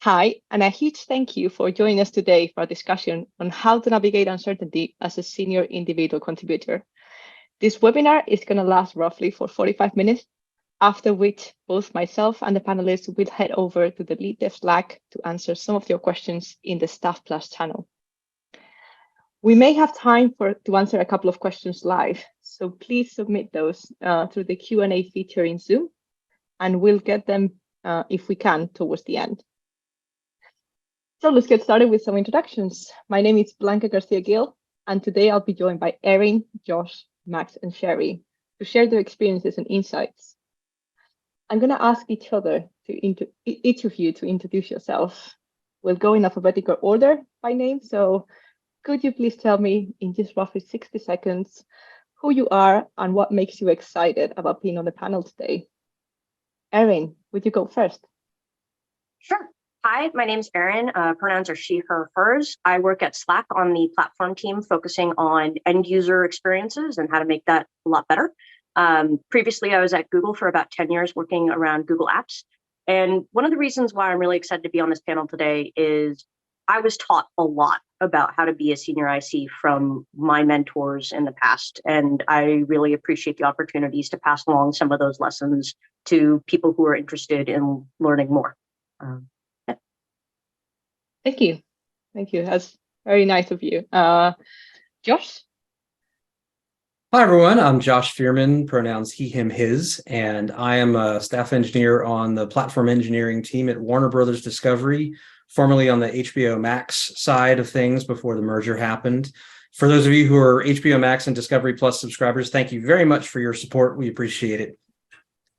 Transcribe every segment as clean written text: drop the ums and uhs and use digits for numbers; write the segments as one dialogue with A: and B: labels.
A: Hi, and a huge thank you for joining us today for a discussion on how to navigate uncertainty as a senior individual contributor. This webinar is going to last roughly for 45 minutes, after which both myself and the panelists will head over to the LeadDev Slack to answer some of your questions in the Staff Plus channel. We may have time to answer a couple of questions live, so please submit those through the Q&A feature in Zoom, and we'll get them if we can towards the end. So let's get started with some introductions. My name is Blanca Garcia-Gil, and today I'll be joined by Erin, Josh, Max, and Sherry to share their experiences and insights. I'm going to ask each of you to introduce yourself. We'll go in alphabetical order by name, so could you please tell me in just roughly 60 seconds who you are and what makes you excited about being on the panel today? Erin, would you go first?
B: Sure. Hi, my name's Erin. Pronouns are she, her, hers. I work at Slack on the platform team, focusing on end user experiences and how to make that a lot better. Previously, I was at Google for about 10 years working around Google Apps. And one of the reasons why I'm really excited to be on this panel today is I was taught a lot about how to be a senior IC from my mentors in the past. And I really appreciate the opportunities to pass along some of those lessons to people who are interested in learning more.
A: Thank you. Thank you. That's very nice of you. Josh?
C: Hi, everyone. I'm Josh Fearman, pronouns he, him, his, and I am a staff engineer on the platform engineering team at Warner Brothers Discovery, formerly on the HBO Max side of things before the merger happened. For those of you who are HBO Max and Discovery Plus subscribers, thank you very much for your support. We appreciate it.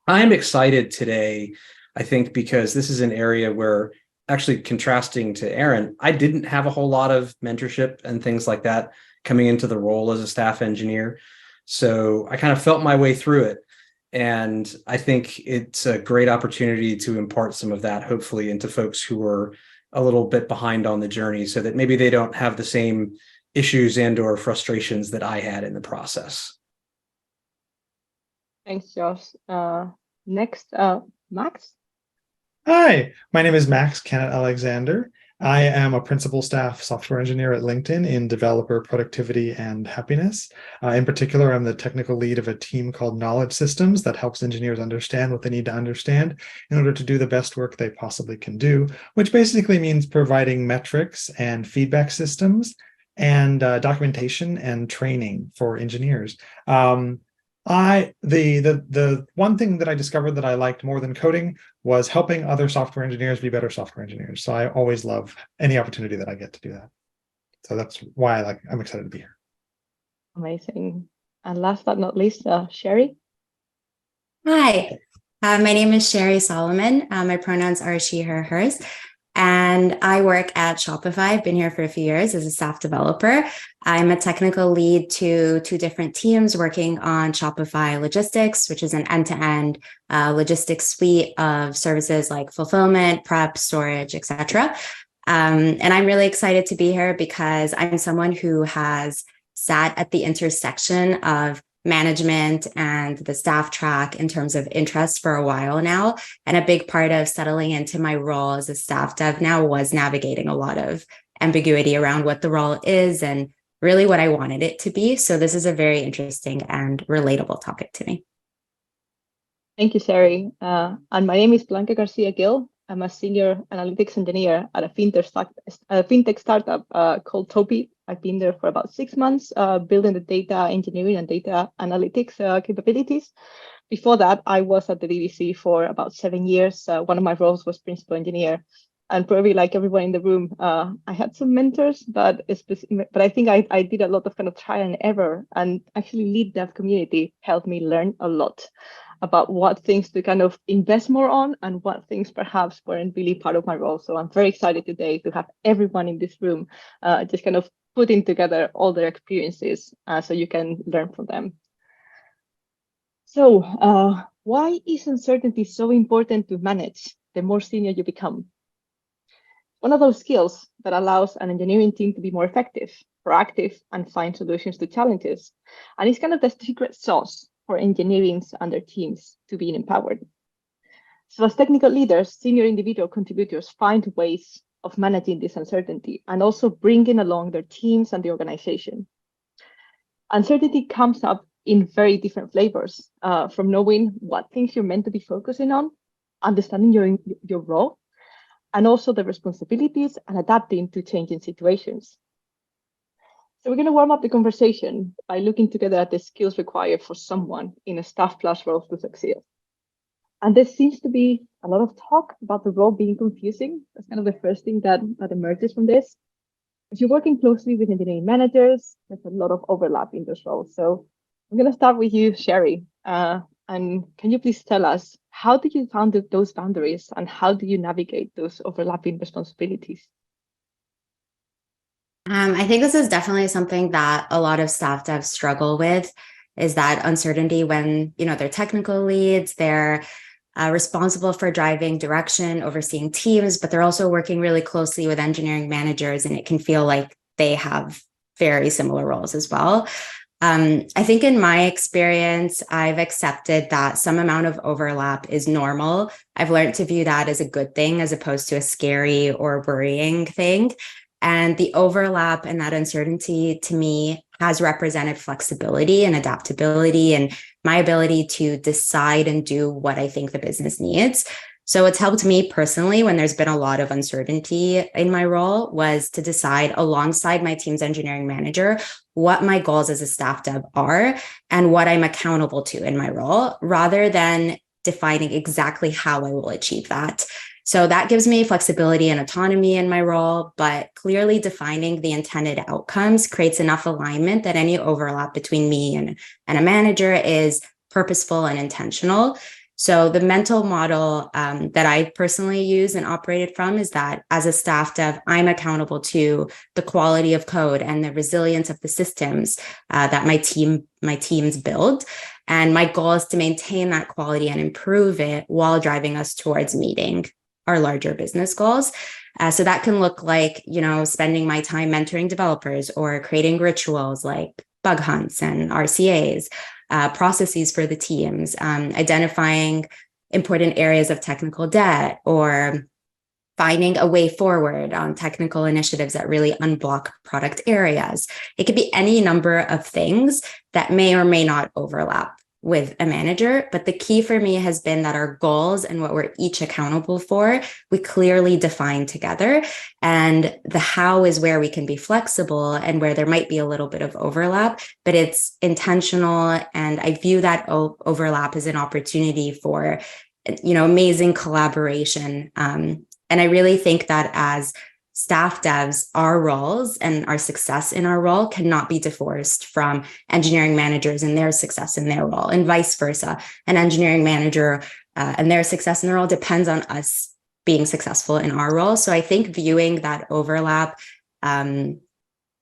C: I'm excited today, I think, because this is an area where, actually contrasting to Erin, I didn't have a whole lot of mentorship and things like that coming into the role as a staff engineer. So I kind of felt my way through it. And I think it's a great opportunity to impart some of that, hopefully, into folks who are a little bit behind on the journey so that maybe they don't have the same issues and or frustrations that I had in the process.
A: Thanks, Josh. Next, Max?
D: Hi, my name is Max Kenneth Alexander. I am a principal staff software engineer at LinkedIn in developer productivity and happiness. In particular, I'm the technical lead of a team called Knowledge Systems that helps engineers understand what they need to understand in order to do the best work they possibly can do, which basically means providing metrics and feedback systems and documentation and training for engineers. The one thing that I discovered that I liked more than coding was helping other software engineers be better software engineers. So I always love any opportunity that I get to do that. So that's why I'm excited to be here.
A: Amazing. And last but not least, Sherry.
E: Hi, my name is Sherry Solomon. My pronouns are she, her, hers. And I work at Shopify. I've been here for a few years as a staff developer. I'm a technical lead to two different teams working on Shopify Logistics, which is an end-to-end logistics suite of services like fulfillment, prep, storage, etc. And I'm really excited to be here because I'm someone who has sat at the intersection of management and the staff track in terms of interest for a while now. And a big part of settling into my role as a staff dev now was navigating a lot of ambiguity around what the role is and really what I wanted it to be. So this is a very interesting and relatable topic to me.
A: Thank you, Sherry. And my name is Blanca Garcia-Gil. I'm a senior analytics engineer at a fintech startup called Topi. I've been there for about 6 months, building the data engineering and data analytics capabilities. Before that, I was at the BBC for about 7 years. One of my roles was principal engineer. And probably like everyone in the room, I had some mentors, but I think I did a lot of kind of trial and error. And actually, LeadDev community helped me learn a lot about what things to kind of invest more on and what things perhaps weren't really part of my role. So I'm very excited today to have everyone in this room just kind of putting together all their experiences so you can learn from them. So why is uncertainty so important to manage the more senior you become? One of those skills that allows an engineering team to be more effective, proactive, and find solutions to challenges. And it's kind of the secret sauce for engineering and their teams to be empowered. So as technical leaders, senior individual contributors find ways of managing this uncertainty and also bringing along their teams and the organization. Uncertainty comes up in very different flavors, from knowing what things you're meant to be focusing on, understanding your role, and also the responsibilities and adapting to changing situations. So we're going to warm up the conversation by looking together at the skills required for someone in a staff plus role to succeed. And there seems to be a lot of talk about the role being confusing. That's kind of the first thing that emerges from this. If you're working closely with engineering managers, there's a lot of overlap in those roles. So I'm going to start with you, Sherry. And can you please tell us, how did you find those boundaries and how do you navigate those overlapping responsibilities?
E: I think this is definitely something that a lot of staff devs struggle with, is that uncertainty when, they're technical leads, they're responsible for driving direction, overseeing teams, but they're also working really closely with engineering managers, and it can feel like they have very similar roles as well. I think in my experience, I've accepted that some amount of overlap is normal. I've learned to view that as a good thing as opposed to a scary or worrying thing. And the overlap and that uncertainty to me has represented flexibility and adaptability and my ability to decide and do what I think the business needs. So it's helped me personally when there's been a lot of uncertainty in my role, was to decide alongside my team's engineering manager what my goals as a staff dev are and what I'm accountable to in my role, rather than defining exactly how I will achieve that. So that gives me flexibility and autonomy in my role, but clearly defining the intended outcomes creates enough alignment that any overlap between me and a manager is purposeful and intentional. So the mental model that I personally use and operated from is that as a staff dev, I'm accountable to the quality of code and the resilience of the systems that my teams build. And my goal is to maintain that quality and improve it while driving us towards meeting our larger business goals. So that can look like, spending my time mentoring developers or creating rituals like bug hunts and RCAs, processes for the teams, identifying important areas of technical debt, or finding a way forward on technical initiatives that really unblock product areas. It could be any number of things that may or may not overlap with a manager. But the key for me has been that our goals and what we're each accountable for, we clearly define together. And the how is where we can be flexible and where there might be a little bit of overlap, but it's intentional. And I view that overlap as an opportunity for, amazing collaboration. And I really think that as staff devs, our roles and our success in our role cannot be divorced from engineering managers and their success in their role, and vice versa. An engineering manager and their success in their role depends on us being successful in our role. So I think viewing that overlap,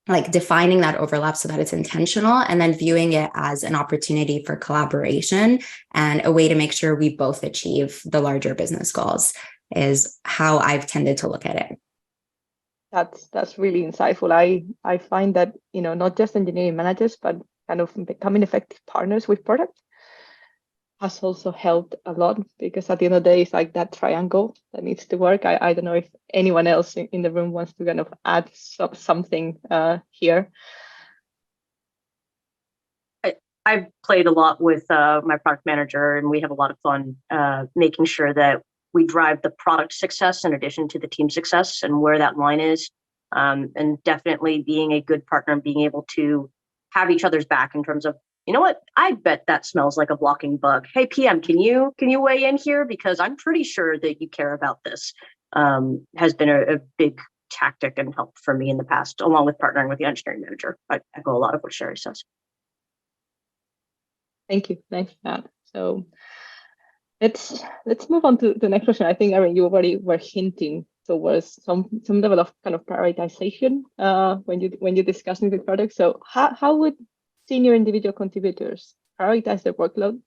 E: like defining that overlap so that it's intentional, and then viewing it as an opportunity for collaboration and a way to make sure we both achieve the larger business goals, is how I've tended to look at it.
A: That's really insightful. I find that, not just engineering managers, but kind of becoming effective partners with product has also helped a lot, because at the end of the day, it's like that triangle that needs to work. I don't know if anyone else in the room wants to kind of add something here.
B: I've played a lot with my product manager, and we have a lot of fun making sure that we drive the product success in addition to the team success, and where that line is. And definitely being a good partner and being able to have each other's back in terms of, you know what, I bet that smells like a blocking bug. Hey, PM, can you weigh in here? Because I'm pretty sure that you care about this. Has been a big tactic and help for me in the past, along with partnering with the engineering manager. I echo a lot of what Sherry says.
A: Thank you. Thanks for that. So let's move on to the next question. I think, Erin, you already were hinting towards some level of kind of prioritization when you're discussing the product. So how would senior individual contributors prioritize their workload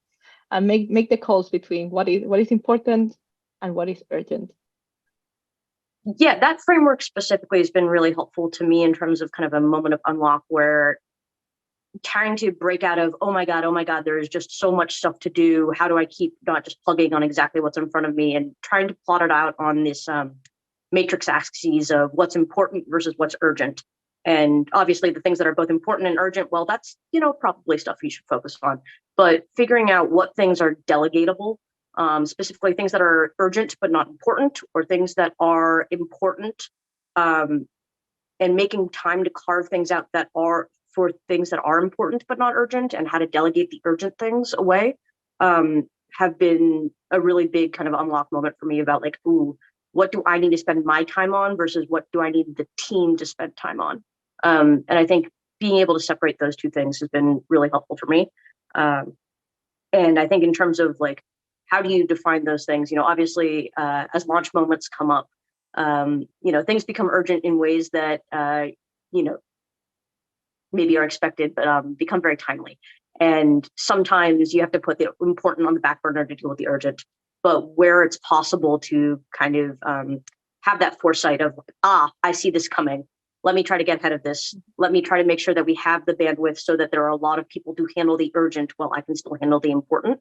A: and make the calls between what is important and what is urgent?
B: Yeah, that framework specifically has been really helpful to me in terms of kind of a moment of unlock where trying to break out of, oh my God, there is just so much stuff to do. How do I keep not just plugging on exactly what's in front of me, and trying to plot it out on this matrix axes of what's important versus what's urgent. And obviously the things that are both important and urgent, well, that's, probably stuff you should focus on. But figuring out what things are delegatable, specifically things that are urgent but not important, or things that are important, and making time to carve things out that are for things that are important but not urgent, and how to delegate the urgent things away, have been a really big kind of unlock moment for me about like, ooh, what do I need to spend my time on versus what do I need the team to spend time on? And I think being able to separate those two things has been really helpful for me. And I think in terms of like, how do you define those things? Obviously, as launch moments come up, things become urgent in ways that, maybe are expected, but become very timely. And sometimes you have to put the important on the back burner to deal with the urgent. But where it's possible to kind of have that foresight of, I see this coming. Let me try to get ahead of this. Let me try to make sure that we have the bandwidth so that there are a lot of people to handle the urgent while I can still handle the important,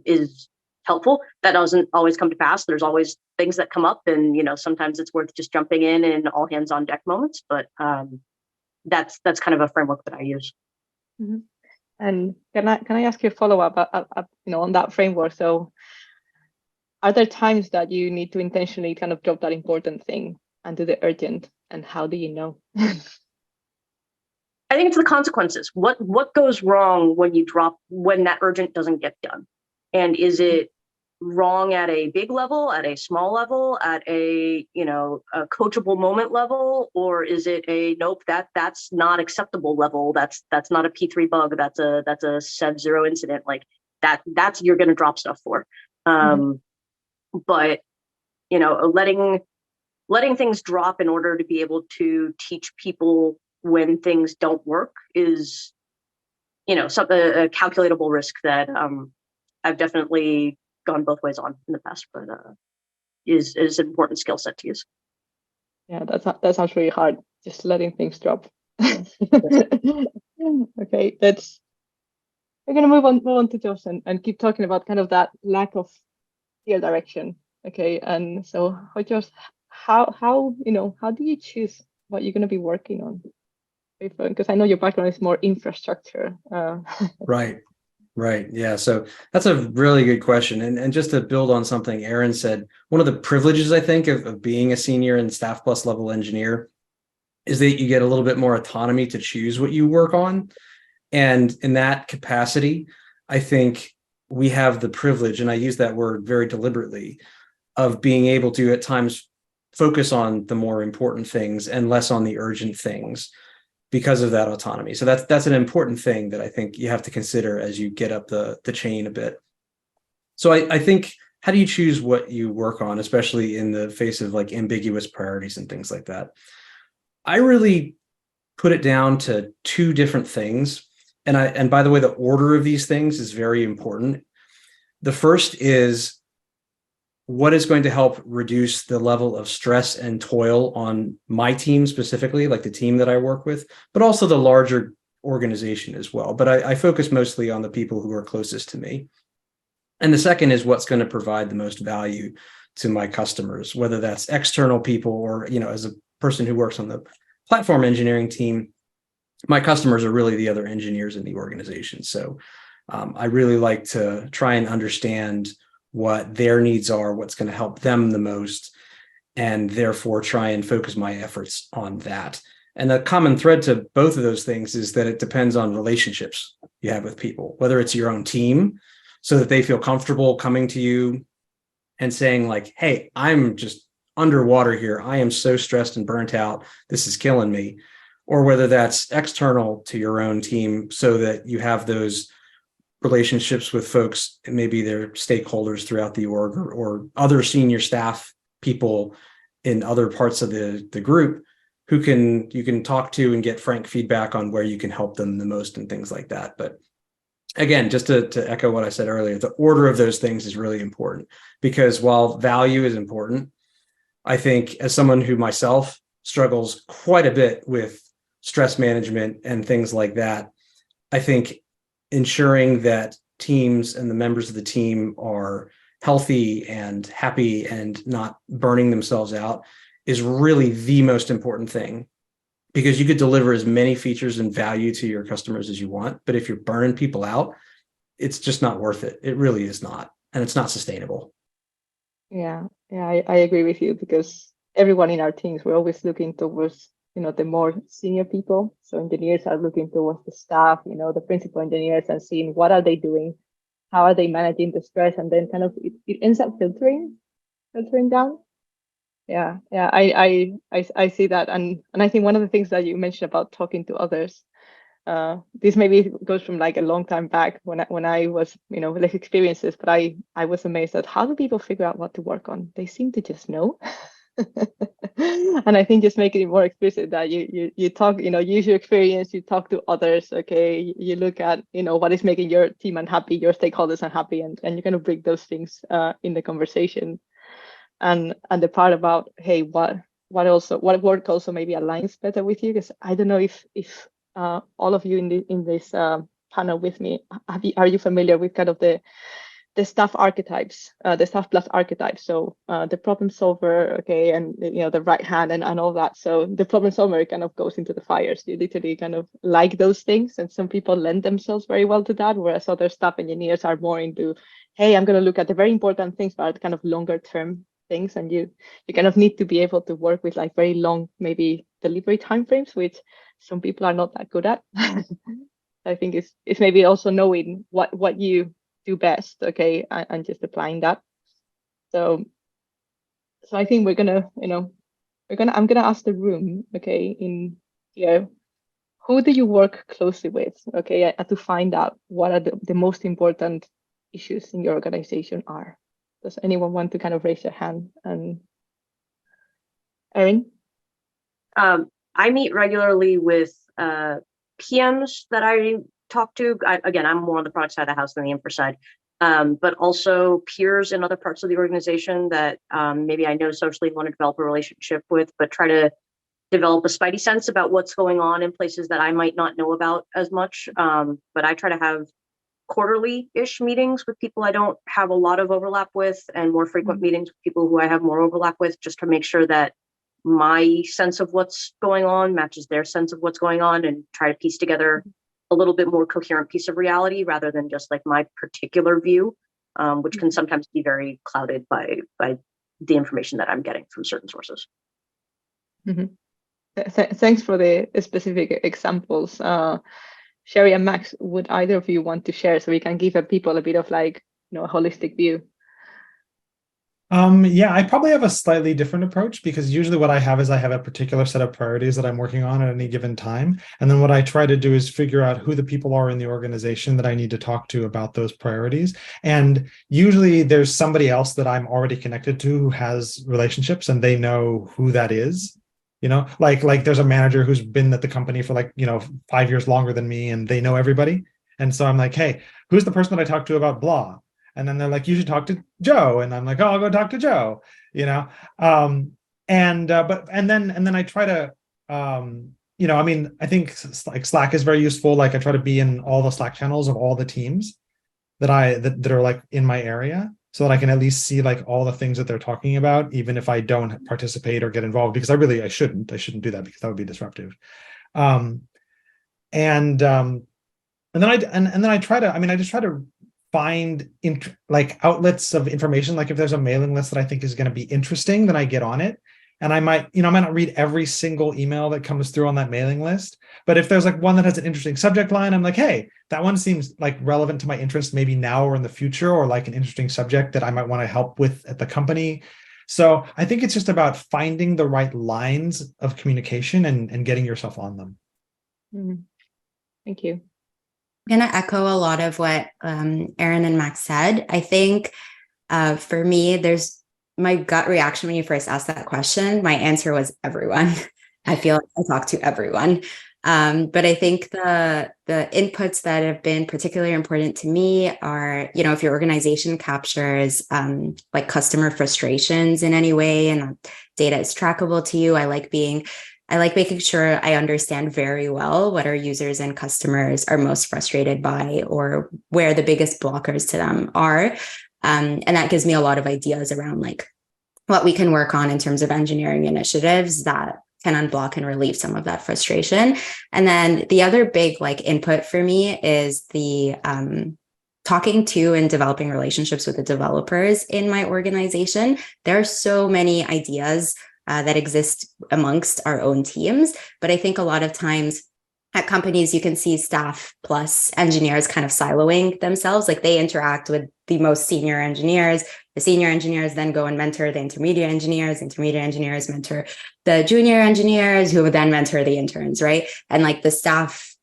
B: is helpful. That doesn't always come to pass. There's always things that come up, and sometimes it's worth just jumping in and all hands on deck moments. But that's kind of a framework that I use.
A: Mm-hmm. And can I ask you a follow up, on that framework? So, are there times that you need to intentionally kind of drop that important thing and do the urgent? And how do you know?
B: I think it's the consequences. What goes wrong when that urgent doesn't get done? And is it wrong at a big level, at a small level, at a a coachable moment level, or is it a nope, that's not acceptable level? That's not a P3 bug. That's a Sev 0 incident. Like that's you're going to drop stuff for. But letting things drop in order to be able to teach people when things don't work is, a calculatable risk that I've definitely gone both ways on in the past, but is an important skill set to use.
A: Yeah, that sounds really hard. Just letting things drop. Okay, we're gonna move on to Josh and keep talking about kind of that lack of clear direction. Okay, and so Josh, how do you choose what you're gonna be working on? Because I know your background is more infrastructure.
C: Right. Yeah. So that's a really good question. And just to build on something Aaron said, one of the privileges, I think, of being a senior and staff plus level engineer is that you get a little bit more autonomy to choose what you work on. And in that capacity, I think we have the privilege, and I use that word very deliberately, of being able to at times focus on the more important things and less on the urgent things, because of that autonomy. So that's an important thing that I think you have to consider as you get up the chain a bit. So I think, how do you choose what you work on, especially in the face of like ambiguous priorities and things like that? I really put it down to two different things. And by the way, the order of these things is very important. The first is, what is going to help reduce the level of stress and toil on my team specifically, like the team that I work with, but also the larger organization as well. But I focus mostly on the people who are closest to me. And the second is, what's going to provide the most value to my customers, whether that's external people or, as a person who works on the platform engineering team, my customers are really the other engineers in the organization. So I really like to try and understand what their needs are, what's going to help them the most, and therefore try and focus my efforts on that. And the common thread to both of those things is that it depends on relationships you have with people, whether it's your own team, so that they feel comfortable coming to you and saying like, hey, I'm just underwater here. I am so stressed and burnt out. This is killing me. Or whether that's external to your own team, so that you have those relationships with folks, maybe they're stakeholders throughout the org, or other senior staff people in other parts of the group who you can talk to and get frank feedback on where you can help them the most and things like that. But again, just to echo what I said earlier, the order of those things is really important, because while value is important, I think as someone who myself struggles quite a bit with stress management and things like that, I think ensuring that teams and the members of the team are healthy and happy and not burning themselves out is really the most important thing, because you could deliver as many features and value to your customers as you want, but if you're burning people out, it's just not worth it. It really is not, and it's not sustainable.
A: Yeah, I agree with you, because everyone in our teams, we're always looking towards, the more senior people. So engineers are looking towards the staff, the principal engineers, and seeing what are they doing, how are they managing the stress, and then kind of it ends up filtering down. Yeah, I see that, and I think one of the things that you mentioned about talking to others, this maybe goes from like a long time back when I was, less experiences, but I was amazed at how do people figure out what to work on? They seem to just know. And I think just making it more explicit that you talk, use your experience, you talk to others, okay, you look at, what is making your team unhappy, your stakeholders unhappy, and you kind of bring those things in the conversation. And the part about, hey, what work also maybe aligns better with you, because I don't know if all of you in this panel with me, are you familiar with kind of the staff archetypes, the staff plus archetypes? So the problem solver, okay, and the right hand and all that. So the problem solver kind of goes into the fires. You literally kind of like those things, and some people lend themselves very well to that, whereas other staff engineers are more into, hey, I'm going to look at the very important things, but kind of longer term things, and you kind of need to be able to work with like very long, maybe delivery timeframes, which some people are not that good at. I think it's maybe also knowing what you do best, okay, and just applying that. So I think I'm gonna ask the room, okay, in here, who do you work closely with, okay, to find out what are the most important issues in your organization are. Does anyone want to kind of raise their hand? And Erin?
B: I meet regularly with PMs that I talk to. Again, I'm more on the product side of the house than the infra side, but also peers in other parts of the organization that maybe I know socially want to develop a relationship with, but try to develop a spidey sense about what's going on in places that I might not know about as much. But I try to have quarterly-ish meetings with people I don't have a lot of overlap with, and more frequent meetings with people who I have more overlap with, just to make sure that my sense of what's going on matches their sense of what's going on, and try to piece together a little bit more coherent piece of reality rather than just like my particular view, which can sometimes be very clouded by the information that I'm getting from certain sources.
A: Mm-hmm. Thanks for the specific examples. Sherry and Max, would either of you want to share so we can give people a bit of like, a holistic view?
D: Yeah, I probably have a slightly different approach, because usually what I have is I have a particular set of priorities that I'm working on at any given time. And then what I try to do is figure out who the people are in the organization that I need to talk to about those priorities. And usually there's somebody else that I'm already connected to who has relationships, and they know who that is. Like there's a manager who's been at the company for 5 years longer than me, and they know everybody. And so I'm like, hey, who's the person that I talk to about blah? And then they're like, you should talk to Joe. And I'm like, oh, I'll go talk to Joe, and then I try to, I think like Slack is very useful. Like I try to be in all the Slack channels of all the teams that are like in my area, so that I can at least see like all the things that they're talking about, even if I don't participate or get involved, because I shouldn't do that, because that would be disruptive. And then I try to, I just try to find like outlets of information. Like if there's a mailing list that I think is going to be interesting, then I get on it. And I might not read every single email that comes through on that mailing list. But if there's like one that has an interesting subject line, I'm like, hey, that one seems like relevant to my interest, maybe now or in the future, or like an interesting subject that I might want to help with at the company. So I think it's just about finding the right lines of communication and getting yourself on them.
A: Thank you.
E: I'm going to echo a lot of what Erin and Max said. I think for me, there's my gut reaction when you first asked that question. My answer was everyone. I feel like I talk to everyone. But I think the inputs that have been particularly important to me are, if your organization captures like customer frustrations in any way and data is trackable to you, I like being I like making sure I understand very well what our users and customers are most frustrated by, or where the biggest blockers to them are. And that gives me a lot of ideas around like what we can work on in terms of engineering initiatives that can unblock and relieve some of that frustration. And then the other big like input for me is the talking to and developing relationships with the developers in my organization. There are so many ideas that exist amongst our own teams, but I think a lot of times at companies, you can see staff plus engineers kind of siloing themselves. Like they interact with the most senior engineers. The senior engineers then go and mentor the intermediate engineers. Intermediate engineers mentor the junior engineers, who would then mentor the interns, right? And like the staff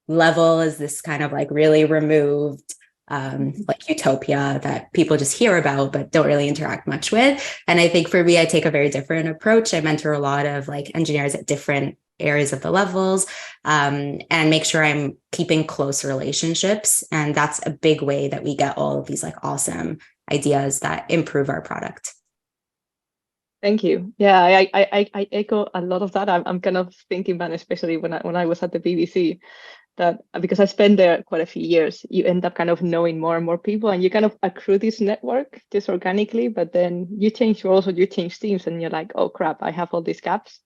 E: level is this kind of like really removed like utopia that people just hear about but don't really interact much with. And I think for me, I take a very different approach. I mentor a lot of like engineers at different areas of the levels, and make sure I'm keeping close relationships. And that's a big way that we get all of these like awesome ideas that improve our product.
A: Thank you. Yeah, I echo a lot of that. I'm kind of thinking back, especially when I was at the BBC, that because I spent there quite a few years, you end up kind of knowing more and more people, and you kind of accrue this network just organically. But then you change roles or you change teams, and you're like, oh crap, I have all these gaps.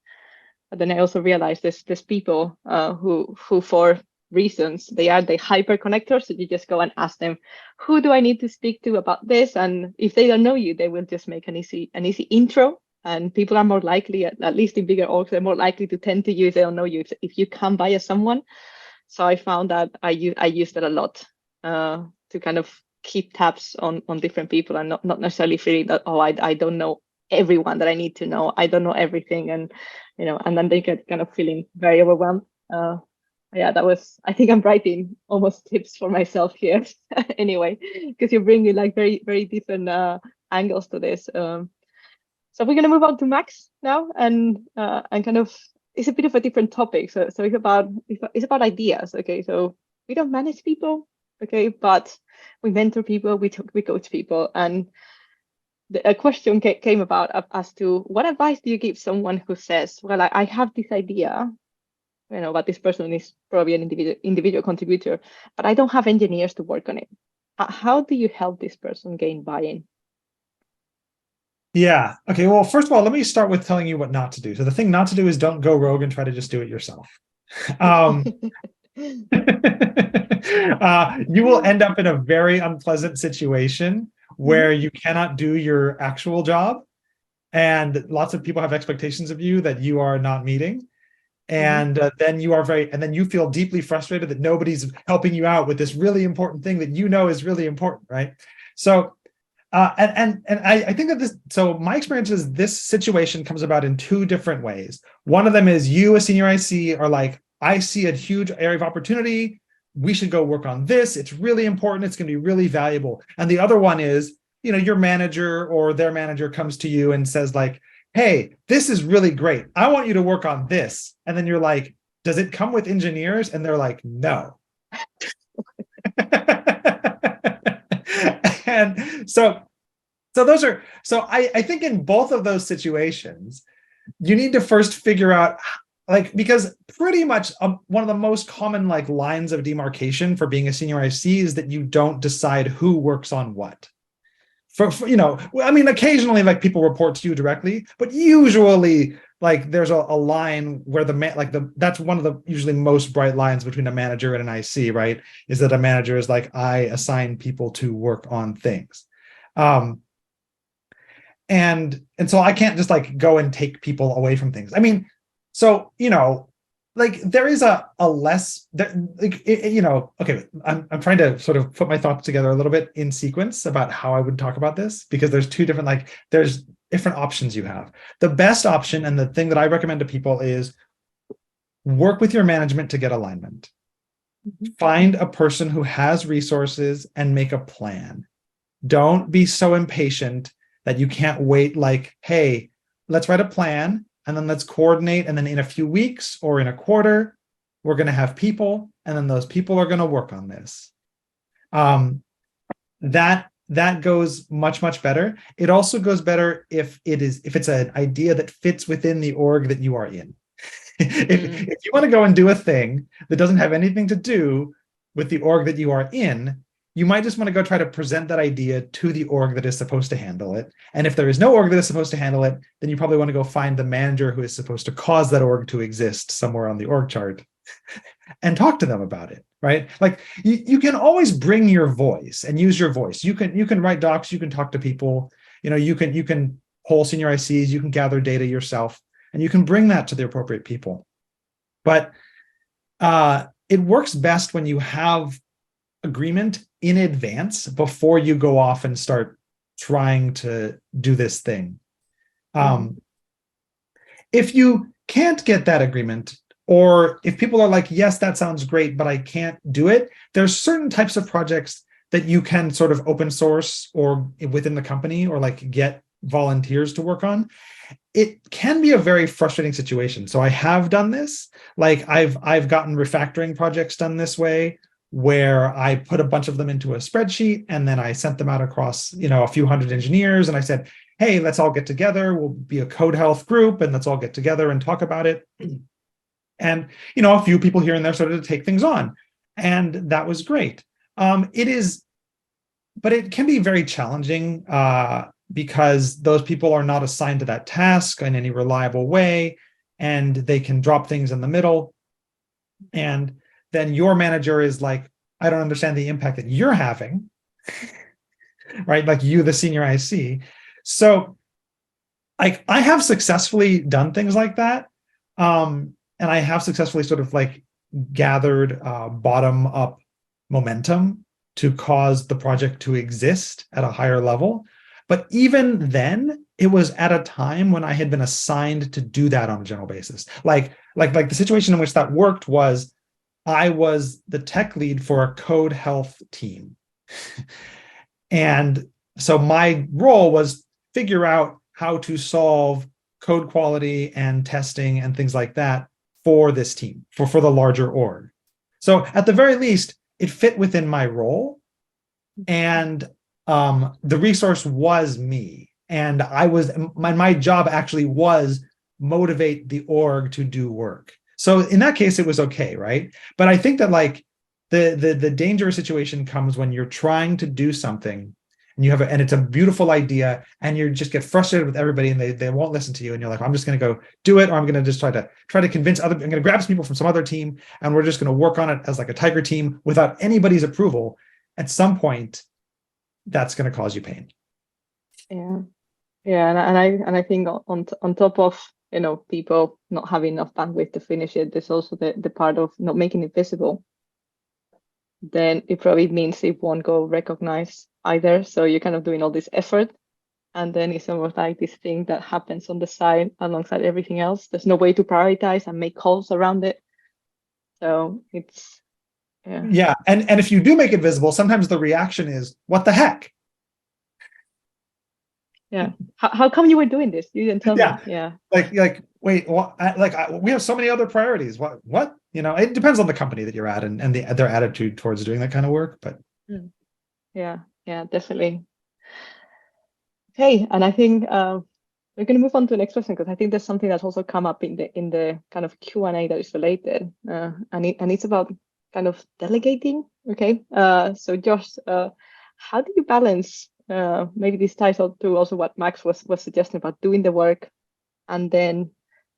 A: But then I also realized there's people who for reasons they are the hyper connectors. So you just go and ask them, who do I need to speak to about this? And if they don't know you, they will just make an easy intro. And people are more likely, at least in bigger orgs, they're more likely to tend to you if they don't know you. If you come by as someone. So I found that I used it a lot to kind of keep tabs on different people, and not necessarily feeling that, oh, I don't know everyone that I need to know. I don't know everything. And, and then they get kind of feeling very overwhelmed. Yeah, that was, I think I'm writing almost tips for myself here anyway, because you're bringing like very, very different angles to this. So we're going to move on to Max now, and kind of, it's a bit of a different topic. So it's about ideas. Okay, so we don't manage people, okay, but we mentor people, we coach people, and a question came about as to what advice do you give someone who says, well, I have this idea, but this person is probably an individual contributor, but I don't have engineers to work on it. How do you help this person gain buy-in?
D: Yeah. Okay. Well, first of all, let me start with telling you what not to do. So the thing not to do is don't go rogue and try to just do it yourself. You will end up in a very unpleasant situation where you cannot do your actual job, and lots of people have expectations of you that you are not meeting. And then you feel deeply frustrated that nobody's helping you out with this really important thing that you know is really important, right? So and I think that so my experience is this situation comes about in two different ways. One of them is you, a senior IC, are like, I see a huge area of opportunity. We should go work on this. It's really important. It's going to be really valuable. And the other one is, your manager or their manager comes to you and says like, hey, this is really great. I want you to work on this. And then you're like, does it come with engineers? And they're like, no. And so I think in both of those situations, you need to first figure out, like, because pretty much one of the most common like lines of demarcation for being a senior IC is that you don't decide who works on what. I mean, occasionally like people report to you directly, but usually like there's a line where that's one of the usually most bright lines between a manager and an IC, right? Is that a manager is like, I assign people to work on things. And so I can't just like go and take people away from things. I mean, so, like there is a less okay, I'm trying to sort of put my thoughts together a little bit in sequence about how I would talk about this, because there's two different, there's different options you have. The best option, and the thing that I recommend to people, is work with your management to get alignment. Find a person who has resources and make a plan. Don't be so impatient that you can't wait, like, hey, let's write a plan and then let's coordinate. And then in a few weeks or in a quarter, we're going to have people, and then those people are going to work on this. That goes much, much better. It also goes better if it's an idea that fits within the org that you are in. If you want to go and do a thing that doesn't have anything to do with the org that you are in, you might just want to go try to present that idea to the org that is supposed to handle it. And if there is no org that is supposed to handle it, then you probably want to go find the manager who is supposed to cause that org to exist somewhere on the org chart and talk to them about it, right? Like you can always bring your voice and use your voice. You can write docs, you can talk to people, you can poll senior ICs, you can gather data yourself, and you can bring that to the appropriate people. But it works best when you have agreement in advance before you go off and start trying to do this thing. If you can't get that agreement, or if people are like, yes, that sounds great, but I can't do it, there's certain types of projects that you can sort of open source or within the company, or like get volunteers to work on. It can be a very frustrating situation. So I have done this. Like I've gotten refactoring projects done this way, where I put a bunch of them into a spreadsheet and then I sent them out across, a few hundred engineers. And I said, hey, let's all get together. We'll be a code health group and let's all get together and talk about it. And, a few people here and there started to take things on. And that was great. But it can be very challenging because those people are not assigned to that task in any reliable way. And they can drop things in the middle. And then your manager is like, I don't understand the impact that you're having, right? Like you, the senior IC. So I have successfully done things like that. And I have successfully sort of like gathered bottom up momentum to cause the project to exist at a higher level. But even then, it was at a time when I had been assigned to do that on a general basis. Like the situation in which that worked was, I was the tech lead for a code health team. And so my role was figure out how to solve code quality and testing and things like that for this team, for the larger org. So at the very least, it fit within my role. And the resource was me. And my job actually was motivate the org to do work. So in that case, it was okay, right? But I think that like the dangerous situation comes when you're trying to do something and and it's a beautiful idea and you just get frustrated with everybody and they won't listen to you. And you're like, I'm just going to go do it, or I'm going to just try to convince I'm going to grab some people from some other team and we're just going to work on it as like a tiger team without anybody's approval. At some point, that's going to cause you pain.
A: Yeah, and I think on top of people not having enough bandwidth to finish it, there's also the part of not making it visible. Then it probably means it won't go recognized either. So you're kind of doing all this effort, and then it's almost like this thing that happens on the side alongside everything else. There's no way to prioritize and make calls around it. So it's
D: yeah. And if you do make it visible, sometimes the reaction is, what the heck?
A: Yeah. How come you were doing this? You didn't tell me. Yeah.
D: Like wait, what? We have so many other priorities. What? It depends on the company that you're at and their attitude towards doing that kind of work. But
A: yeah, definitely. Okay, and I think we're going to move on to the next question, because I think there's something that's also come up in the kind of Q&A that is related, and it's about kind of delegating. Okay, so Josh, how do you balance? Maybe this ties out to also what Max was suggesting about doing the work, and then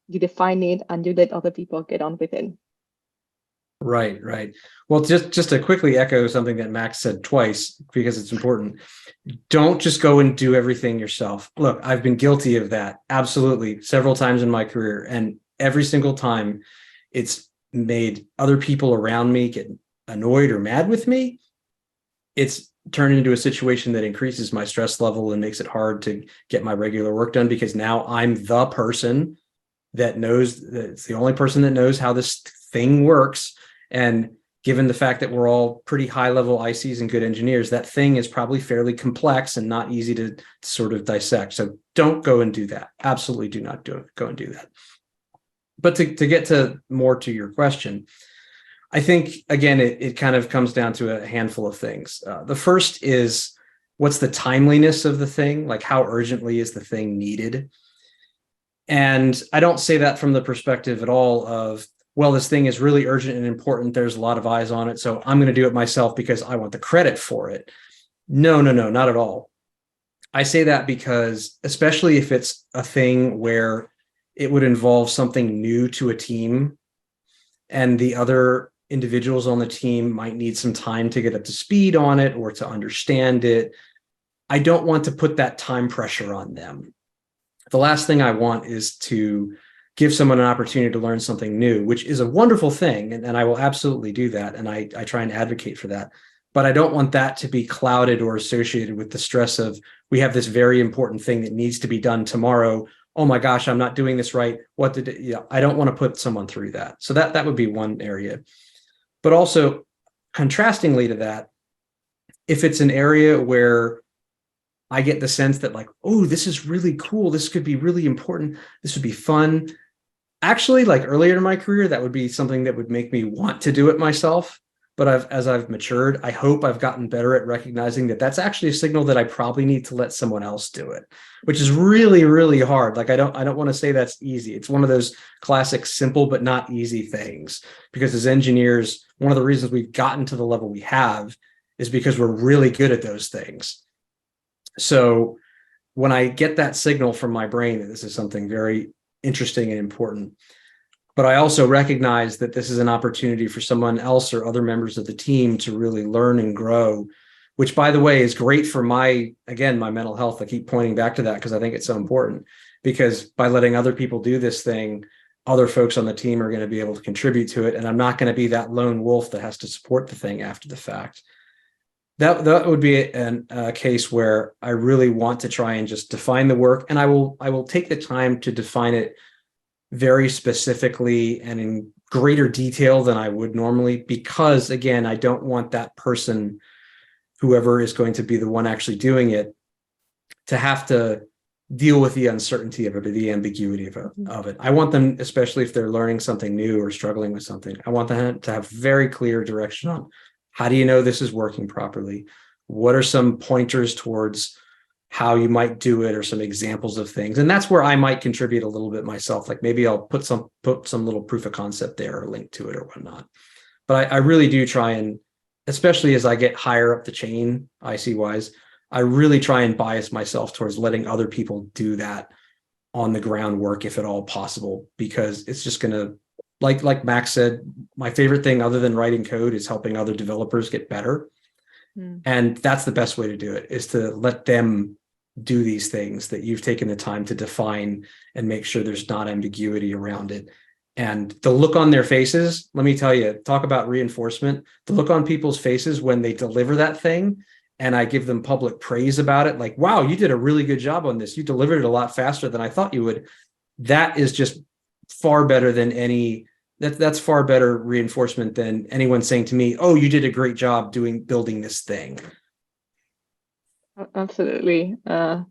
A: you define it and you let other people get on with it.
C: Right. Well, just to quickly echo something that Max said twice, because it's important. Don't just go and do everything yourself. Look, I've been guilty of that absolutely several times in my career, and every single time it's made other people around me get annoyed or mad with me. It's turned into a situation that increases my stress level and makes it hard to get my regular work done, because now I'm the person that knows, it's the only person that knows how this thing works. And given the fact that we're all pretty high level ICs and good engineers, that thing is probably fairly complex and not easy to sort of dissect. So don't go and do that. Absolutely do not go and do that. But to get to more to your question, I think, again, it kind of comes down to a handful of things. The first is, what's the timeliness of the thing? Like, how urgently is the thing needed? And I don't say that from the perspective at all of, well, this thing is really urgent and important. There's a lot of eyes on it, so I'm going to do it myself because I want the credit for it. No, not at all. I say that because, especially if it's a thing where it would involve something new to a team and the other individuals on the team might need some time to get up to speed on it or to understand it, I don't want to put that time pressure on them. The last thing I want is to give someone an opportunity to learn something new, which is a wonderful thing. And I will absolutely do that. And I try and advocate for that. But I don't want that to be clouded or associated with the stress of, we have this very important thing that needs to be done tomorrow. Oh my gosh, I'm not doing this right. I don't want to put someone through that. So that would be one area. But also, contrastingly to that, if it's an area where I get the sense that, like, oh, this is really cool, this could be really important, this would be fun. Actually, like earlier in my career, that would be something that would make me want to do it myself. But as I've matured, I hope I've gotten better at recognizing that that's actually a signal that I probably need to let someone else do it, which is really, really hard. Like, I don't want to say that's easy. It's one of those classic simple but not easy things, because as engineers, one of the reasons we've gotten to the level we have is because we're really good at those things. So when I get that signal from my brain that this is something very interesting and important, but I also recognize that this is an opportunity for someone else or other members of the team to really learn and grow, which, by the way, is great for my mental health. I keep pointing back to that because I think it's so important, because by letting other people do this thing, other folks on the team are going to be able to contribute to it. And I'm not going to be that lone wolf that has to support the thing after the fact. That would be a case where I really want to try and just define the work. And I will take the time to define it very specifically and in greater detail than I would normally, because, again, I don't want that person, whoever is going to be the one actually doing it, to have to deal with the uncertainty of it or the ambiguity of it. I want them, especially if they're learning something new or struggling with something, I want them to have very clear direction on, how do you know this is working properly? What are some pointers towards how you might do it, or some examples of things? And that's where I might contribute a little bit myself. Like, maybe I'll put some little proof of concept there or link to it or whatnot. But I really do try and, especially as I get higher up the chain, IC wise, I really try and bias myself towards letting other people do that on the ground work, if at all possible, because it's just going to, like Max said, my favorite thing other than writing code is helping other developers get better. And that's the best way to do it, is to let them do these things that you've taken the time to define and make sure there's not ambiguity around it. And the look on their faces, let me tell you, talk about reinforcement, the look on people's faces when they deliver that thing and I give them public praise about it, like, wow, you did a really good job on this. You delivered it a lot faster than I thought you would. That is just far better than that's far better reinforcement than anyone saying to me, oh, you did a great job building this thing.
A: Absolutely. And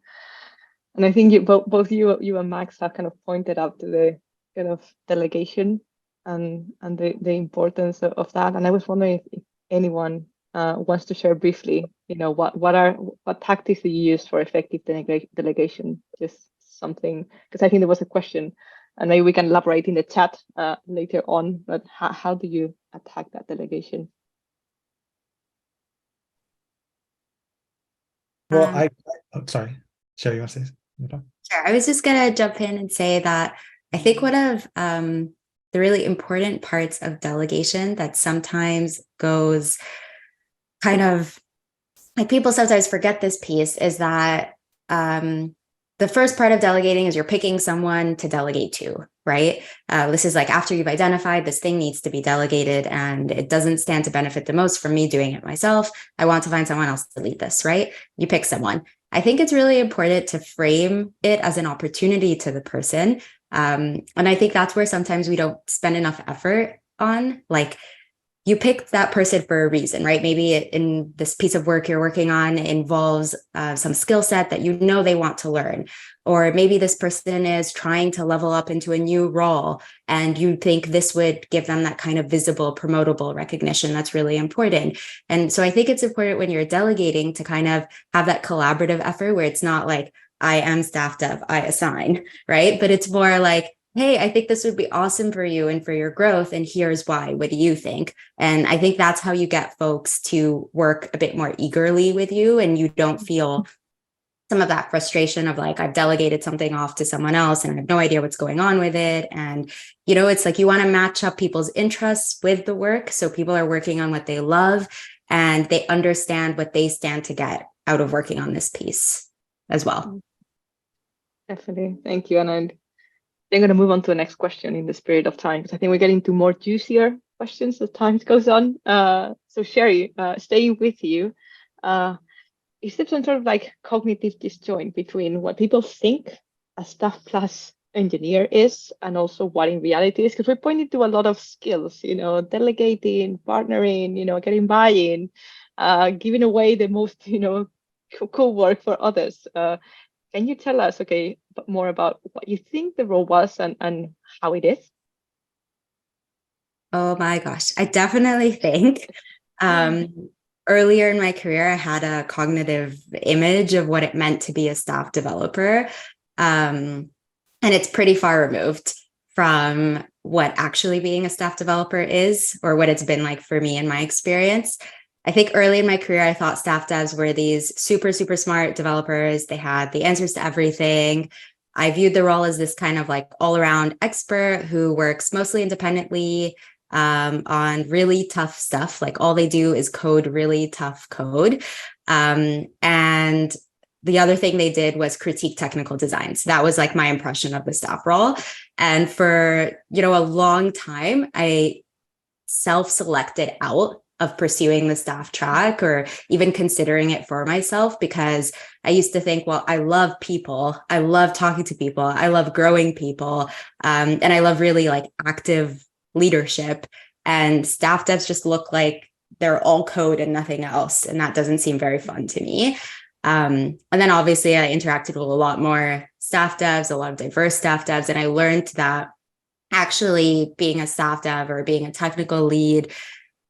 A: I think both you and Max have kind of pointed out to the kind of delegation and the importance of that. And I was wondering if anyone wants to share briefly, what tactics do you use for effective delegation? Just something, because I think there was a question, and maybe we can elaborate in the chat later on, but how do you attack that delegation?
D: Well, sorry, Sherry, you want to say something?
E: Sure. I was just going to jump in and say that I think one of the really important parts of delegation that sometimes goes kind of, like, people sometimes forget this piece, is that the first part of delegating is you're picking someone to delegate to, right? This is like after you've identified this thing needs to be delegated and it doesn't stand to benefit the most from me doing it myself. I want to find someone else to lead this, right? You pick someone. I think it's really important to frame it as an opportunity to the person. And I think that's where sometimes we don't spend enough effort on, like, you picked that person for a reason, right? Maybe in this piece of work you're working on involves some skill set that they want to learn. Or maybe this person is trying to level up into a new role and you think this would give them that kind of visible, promotable recognition that's really important. And so I think it's important when you're delegating to kind of have that collaborative effort where it's not like, I am staff dev, I assign, right? But it's more like, hey, I think this would be awesome for you and for your growth. And here's why. What do you think? And I think that's how you get folks to work a bit more eagerly with you, and you don't feel some of that frustration of like, I've delegated something off to someone else and I have no idea what's going on with it. And, it's like you want to match up people's interests with the work. So people are working on what they love and they understand what they stand to get out of working on this piece as well.
A: Definitely. Thank you. And I'm going to move on to the next question in the spirit of time, because I think we're getting to more juicier questions as time goes on. So Sherry, staying with you, is there some sort of like cognitive disjoint between what people think a staff plus engineer is and also what in reality is? Because we're pointing to a lot of skills, delegating, partnering, getting buy-in, giving away the most, cool work for others. Can you tell us, more about what you think the role was and how it is?
E: Oh my gosh. I definitely think earlier in my career, I had a cognitive image of what it meant to be a staff developer. And it's pretty far removed from what actually being a staff developer is, or what it's been like for me in my experience. I think early in my career, I thought staff devs were these super, super smart developers. They had the answers to everything. I viewed the role as this kind of like all around expert who works mostly independently on really tough stuff. Like all they do is code really tough code. And the other thing they did was critique technical design. So that was like my impression of the staff role. And for, a long time, I self-selected out of pursuing the staff track or even considering it for myself, because I used to think, well, I love people. I love talking to people. I love growing people. And I love really like active leadership, and staff devs just look like they're all code and nothing else. And that doesn't seem very fun to me. And then obviously I interacted with a lot more staff devs, a lot of diverse staff devs. And I learned that actually being a staff dev or being a technical lead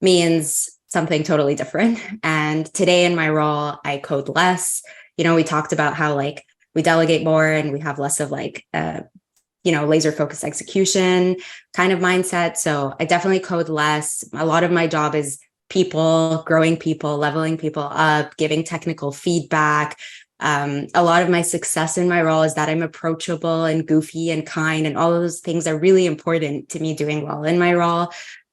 E: means something totally different. And today in my role, I code less. We talked about how like we delegate more and we have less of like, laser focused execution kind of mindset. So I definitely code less. A lot of my job is people, growing people, leveling people up, giving technical feedback. A lot of my success in my role is that I'm approachable and goofy and kind, and all of those things are really important to me doing well in my role.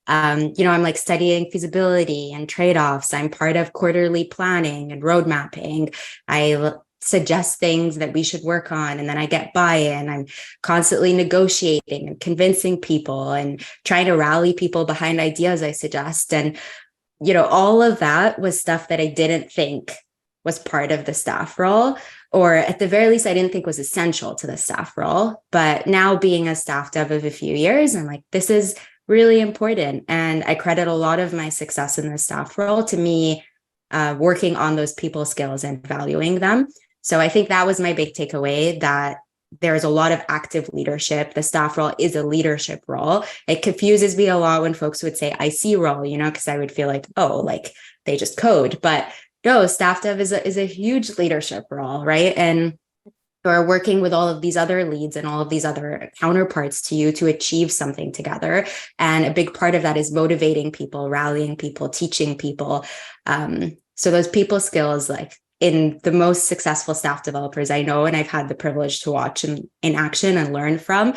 E: I'm like studying feasibility and trade-offs. I'm part of quarterly planning and road mapping. I suggest things that we should work on, and then I get buy-in. I'm constantly negotiating and convincing people and trying to rally people behind ideas I suggest. And, all of that was stuff that I didn't think was part of the staff role, or at the very least, I didn't think was essential to the staff role. But now being a staff dev of a few years, I'm like, this is really important. And I credit a lot of my success in the staff role to me working on those people skills and valuing them. So I think that was my big takeaway, that there's a lot of active leadership. The staff role is a leadership role. It confuses me a lot when folks would say IC role, because I would feel like, oh, like they just code. But no, staff dev is a huge leadership role, right? And you're working with all of these other leads and all of these other counterparts to you to achieve something together. And a big part of that is motivating people, rallying people, teaching people. So those people skills, like in the most successful staff developers I know, and I've had the privilege to watch in action and learn from,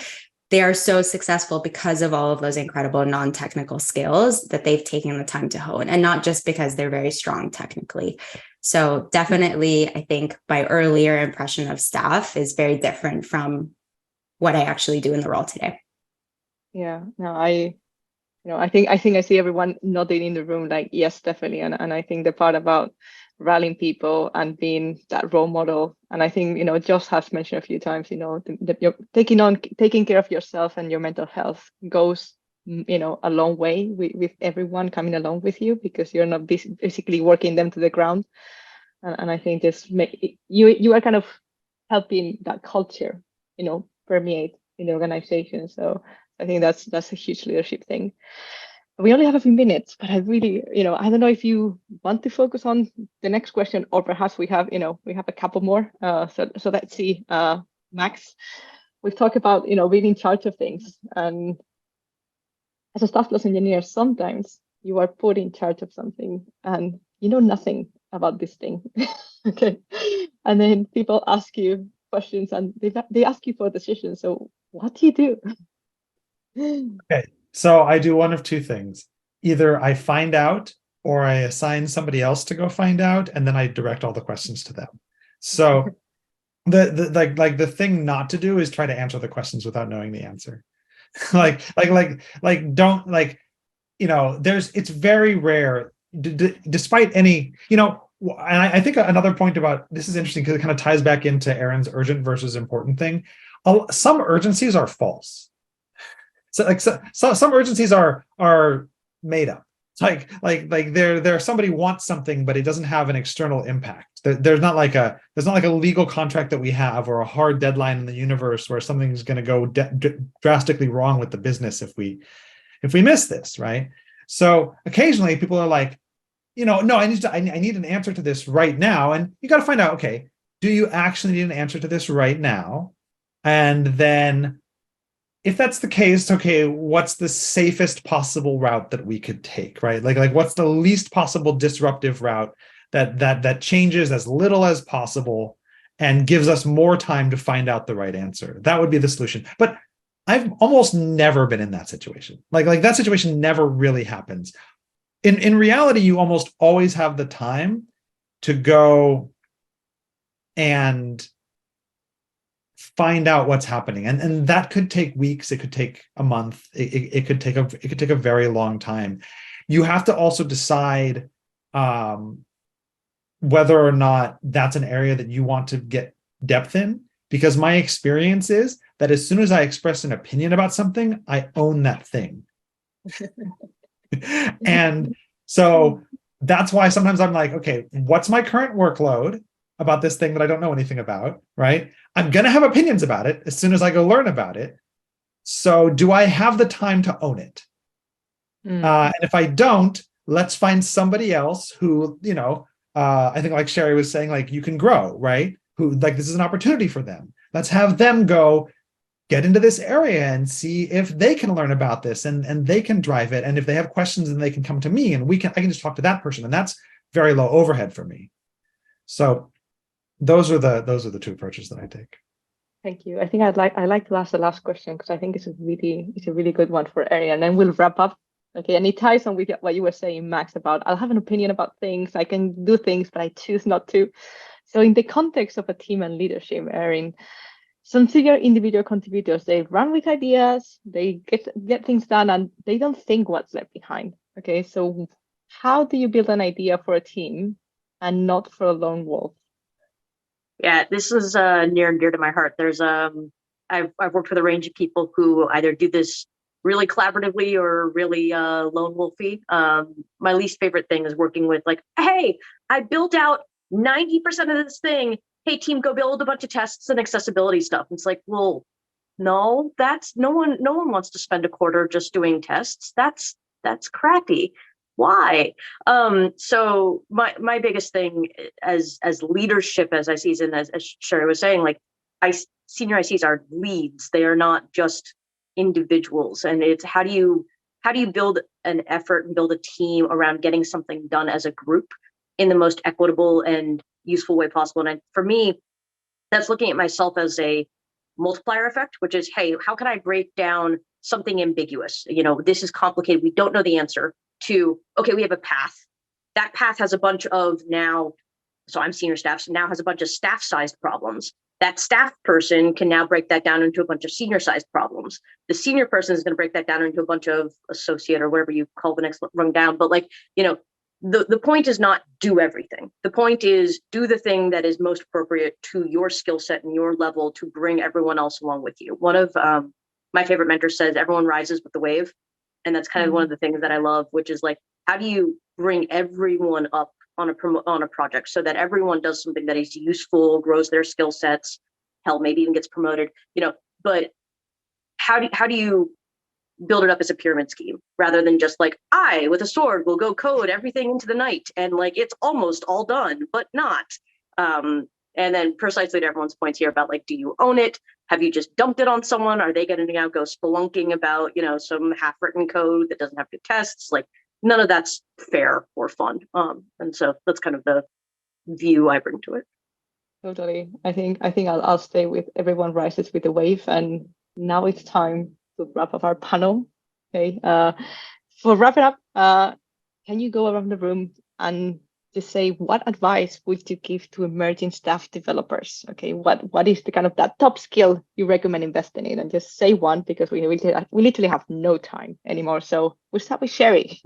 E: they are so successful because of all of those incredible non-technical skills that they've taken the time to hone, and not just because they're very strong technically. So definitely, I think my earlier impression of staff is very different from what I actually do in the role today.
A: Yeah, no, I think I see everyone nodding in the room, like, yes, definitely. And I think the part about rallying people and being that role model, and I think, Josh has mentioned a few times, that you're taking care of yourself and your mental health goes, a long way with everyone coming along with you, because you're not basically working them to the ground. And I think this you are kind of helping that culture, permeate in the organization. So I think that's a huge leadership thing. We only have a few minutes, but I really, I don't know if you want to focus on the next question, or perhaps we have a couple more. So let's see. Max, we've talked about, being in charge of things, and as a staff plus engineer, sometimes you are put in charge of something and you know nothing about this thing. Okay. And then people ask you questions and they ask you for decisions. So what do you do?
D: Okay, so I do one of two things. Either I find out or I assign somebody else to go find out, and then I direct all the questions to them. So the thing not to do is try to answer the questions without knowing the answer. Don't it's very rare, despite any, and I think another point about this is interesting because it kind of ties back into Aaron's urgent versus important thing. Some urgencies are false. So some urgencies are made up. It's like somebody wants something, but it doesn't have an external impact. There's not like a legal contract that we have or a hard deadline in the universe where something's going to go drastically wrong with the business if we miss this, right? So occasionally people are like, no, I need an answer to this right now, and you got to find out, okay, do you actually need an answer to this right now? And then if that's the case, okay, what's the safest possible route that we could take, right? Like what's the least possible disruptive route that changes as little as possible and gives us more time to find out the right answer? That would be the solution. But I've almost never been in that situation. Like that situation never really happens. In reality, you almost always have the time to go and find out what's happening, and that could take weeks, it could take a month, it could take a very long time. You have to also decide whether or not that's an area that you want to get depth in, because my experience is that as soon as I express an opinion about something, I own that thing. And so that's why sometimes I'm like, okay, what's my current workload about this thing that I don't know anything about, right? I'm going to have opinions about it as soon as I go learn about it. So do I have the time to own it? And if I don't, let's find somebody else who, I think like Sherry was saying, like you can grow, right? Who like this is an opportunity for them. Let's have them go get into this area and see if they can learn about this and they can drive it. And if they have questions, then they can come to me and I can just talk to that person. And that's very low overhead for me. So those are the two approaches that I take.
A: Thank you. I think I'd like to ask the last question because I think it's a really good one for Ari, and then we'll wrap up. Okay, and it ties on with what you were saying, Max, about I'll have an opinion about things, I can do things, but I choose not to. So in the context of a team and leadership, Erin, some senior individual contributors, they run with ideas, they get things done, and they don't think what's left behind. Okay, so how do you build an idea for a team and not for a lone wolf?
B: Yeah, this is near and dear to my heart. There's I've worked with a range of people who either do this really collaboratively or really lone wolfy. My least favorite thing is working with like, hey, I built out 90% of this thing. Hey team, go build a bunch of tests and accessibility stuff. It's like, well, no, that's no one wants to spend a quarter just doing tests. That's crappy. Why? So my biggest thing as leadership, as I see, and as Sherry was saying, like senior ICs are leads. They are not just individuals. And it's how do you build an effort and build a team around getting something done as a group in the most equitable and useful way possible. And for me, that's looking at myself as a multiplier effect, which is, hey, how can I break down something ambiguous? This is complicated. We don't know the answer. To, okay, we have a path. That path has a bunch of so I'm senior staff, so now has a bunch of staff-sized problems. That staff person can now break that down into a bunch of senior-sized problems. The senior person is going to break that down into a bunch of associate or whatever you call the next rung down. But the point is not do everything. The point is do the thing that is most appropriate to your skill set and your level to bring everyone else along with you. One of my favorite mentors says, everyone rises with the wave. And that's kind of one of the things that I love, which is like, how do you bring everyone up on a project so that everyone does something that is useful, grows their skill sets, hell, maybe even gets promoted, but how do you build it up as a pyramid scheme rather than just like, I, with a sword, will go code everything into the night. And like, it's almost all done, but not. And then precisely to everyone's points here about like, do you own it? Have you just dumped it on someone? Are they going to now go spelunking about, some half-written code that doesn't have good tests? Like, none of that's fair or fun. And so that's kind of the view I bring to it.
A: Totally. I think I'll stay with everyone rises with the wave. And now it's time to wrap up our panel. Okay. For wrapping up, can you go around the room and just say what advice would you give to emerging staff developers? Okay, what is the kind of that top skill you recommend investing in? And just say one, because we literally have no time anymore. So we'll start with Sherry.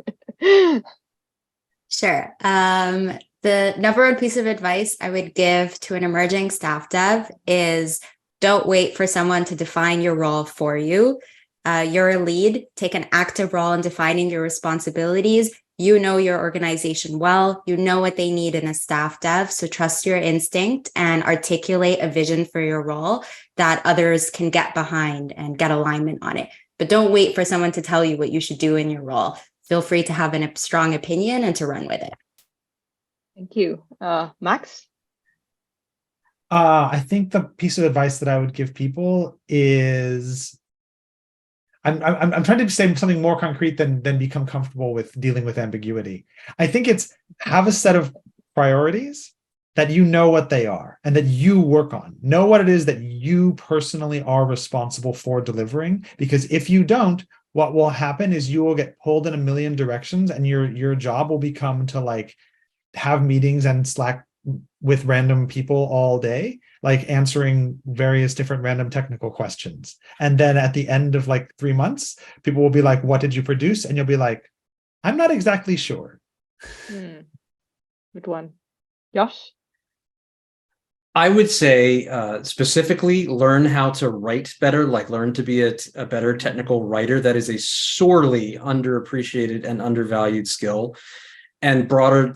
E: Sure. The number one piece of advice I would give to an emerging staff dev is don't wait for someone to define your role for you. You're a lead. Take an active role in defining your responsibilities. You know your organization well. You know what they need in a staff dev. So trust your instinct and articulate a vision for your role that others can get behind and get alignment on it. But don't wait for someone to tell you what you should do in your role. Feel free to have a strong opinion and to run with it.
A: Thank you. Max?
D: I think the piece of advice that I would give people is I'm trying to say something more concrete than become comfortable with dealing with ambiguity. I think it's have a set of priorities that you know what they are and that you work on. Know what it is that you personally are responsible for delivering, because if you don't, what will happen is you will get pulled in a million directions, and your job will become to like have meetings and Slack with random people all day, like answering various different random technical questions. And then at the end of like 3 months, people will be like, what did you produce? And you'll be like, I'm not exactly sure.
A: Good one. Josh?
C: I would say specifically learn how to write better, like learn to be a better technical writer. That is a sorely underappreciated and undervalued skill. And broaden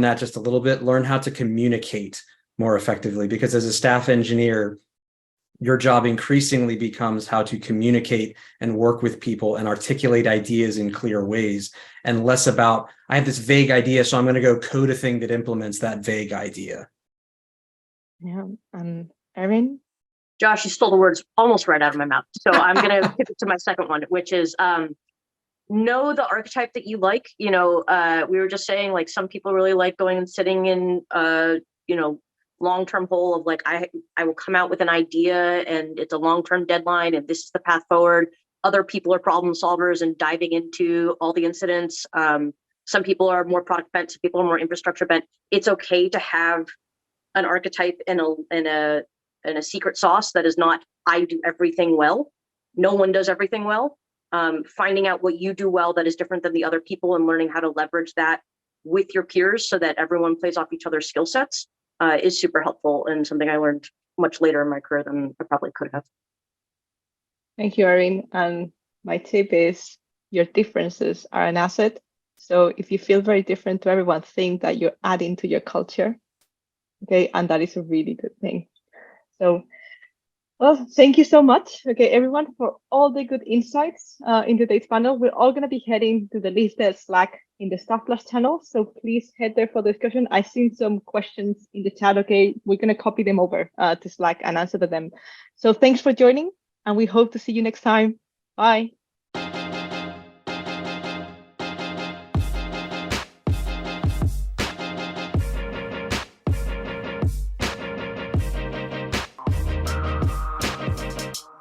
C: that just a little bit, learn how to communicate more effectively, because as a staff engineer, your job increasingly becomes how to communicate and work with people and articulate ideas in clear ways, and less about, I have this vague idea, so I'm going to go code a thing that implements that vague idea.
A: Yeah. And Erin?
B: Josh, you stole the words almost right out of my mouth. So I'm going to pivot to my second one, which is know the archetype that you like. We were just saying, like, some people really like going and sitting in long-term hole of like, I will come out with an idea and it's a long-term deadline and this is the path forward. Other people are problem solvers and diving into all the incidents. Some people are more product bent, some people are more infrastructure bent. It's okay to have an archetype and a secret sauce that is not, I do everything well. No one does everything well. Finding out what you do well that is different than the other people and learning how to leverage that with your peers so that everyone plays off each other's skill sets is super helpful, and something I learned much later in my career than I probably could have.
A: Thank you, Erin. And my tip is your differences are an asset. So if you feel very different to everyone, think that you're adding to your culture. Okay, and that is a really good thing. So, well, thank you so much, okay, everyone, for all the good insights in today's panel. We're all going to be heading to the LeadDev Slack in the Staff Plus channel, so please head there for the discussion. I've seen some questions in the chat, okay? We're going to copy them over to Slack and answer to them. So thanks for joining, and we hope to see you next time. Bye.